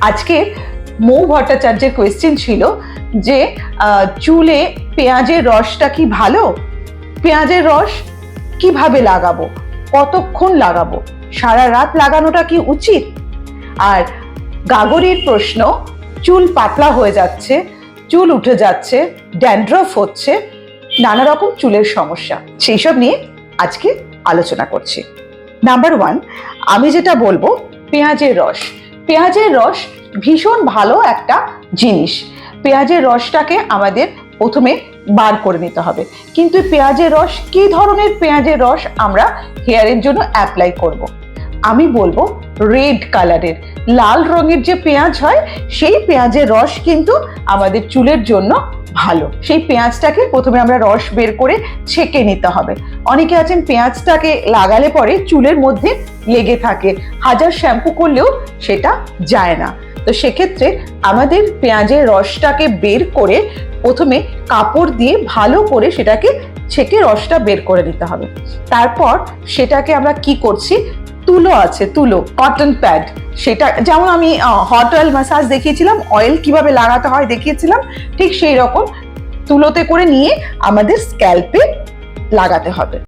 আজকে মৌ ভট্টাচার্যের কোয়েশ্চেন ছিল যে চুলে পেঁয়াজের রসটা কি ভালো, পেঁয়াজের রস কিভাবে লাগাবো, কতক্ষণ লাগাবো, সারা রাত লাগানোটা কি উচিত? আর গাগরির প্রশ্ন, চুল পাতলা হয়ে যাচ্ছে, চুল উঠে যাচ্ছে, ড্যান্ড্রফ হচ্ছে, নানা রকম চুলের সমস্যা, সেই সব নিয়ে আজকে আলোচনা করছি। নাম্বার 1, আমি যেটা বলবো, পেঁয়াজের রস। পেঁয়াজের রস ভীষণ ভালো একটা জিনিস। পেঁয়াজের রসটাকে আমাদের প্রথমে বার করে নিতে হবে। কিন্তু পেঁয়াজের রস, কি ধরনের পেঁয়াজের রস আমরা হেয়ারের জন্য অ্যাপ্লাই করব? আমি বলবো রেড কালারের, লাল রঙের যে পেঁয়াজ হয়, সেই পেঁয়াজের রস কিন্তু আমাদের চুলের জন্য ভালো। সেই পেঁয়াজটাকে প্রথমে আমরা রস বের করে ছেঁকে নিতে হবে। অনেকে আছেন পেঁয়াজটাকে লাগালে পরে চুলের মধ্যে লেগে থাকে, হাজার শ্যাম্পু করলেও সেটা যায় না। তো সেক্ষেত্রে আমাদের পেঁয়াজের রসটাকে বের করে প্রথমে কাপড় দিয়ে ভালো করে সেটাকে ছেঁকে রসটা বের করে নিতে হবে। তারপর সেটাকে আমরা কি করছি, তুলো আছে, তুলো, কটন প্যাড, সেটা যেমন আমি হট অয়েল ম্যাসাজ দেখিয়েছিলাম, অয়েল কিভাবে লাগাতে হয় দেখিয়েছিলাম, ঠিক সেই রকম তুলোতে করে নিয়ে আমাদের স্ক্যাল্পে লাগাতে হবে।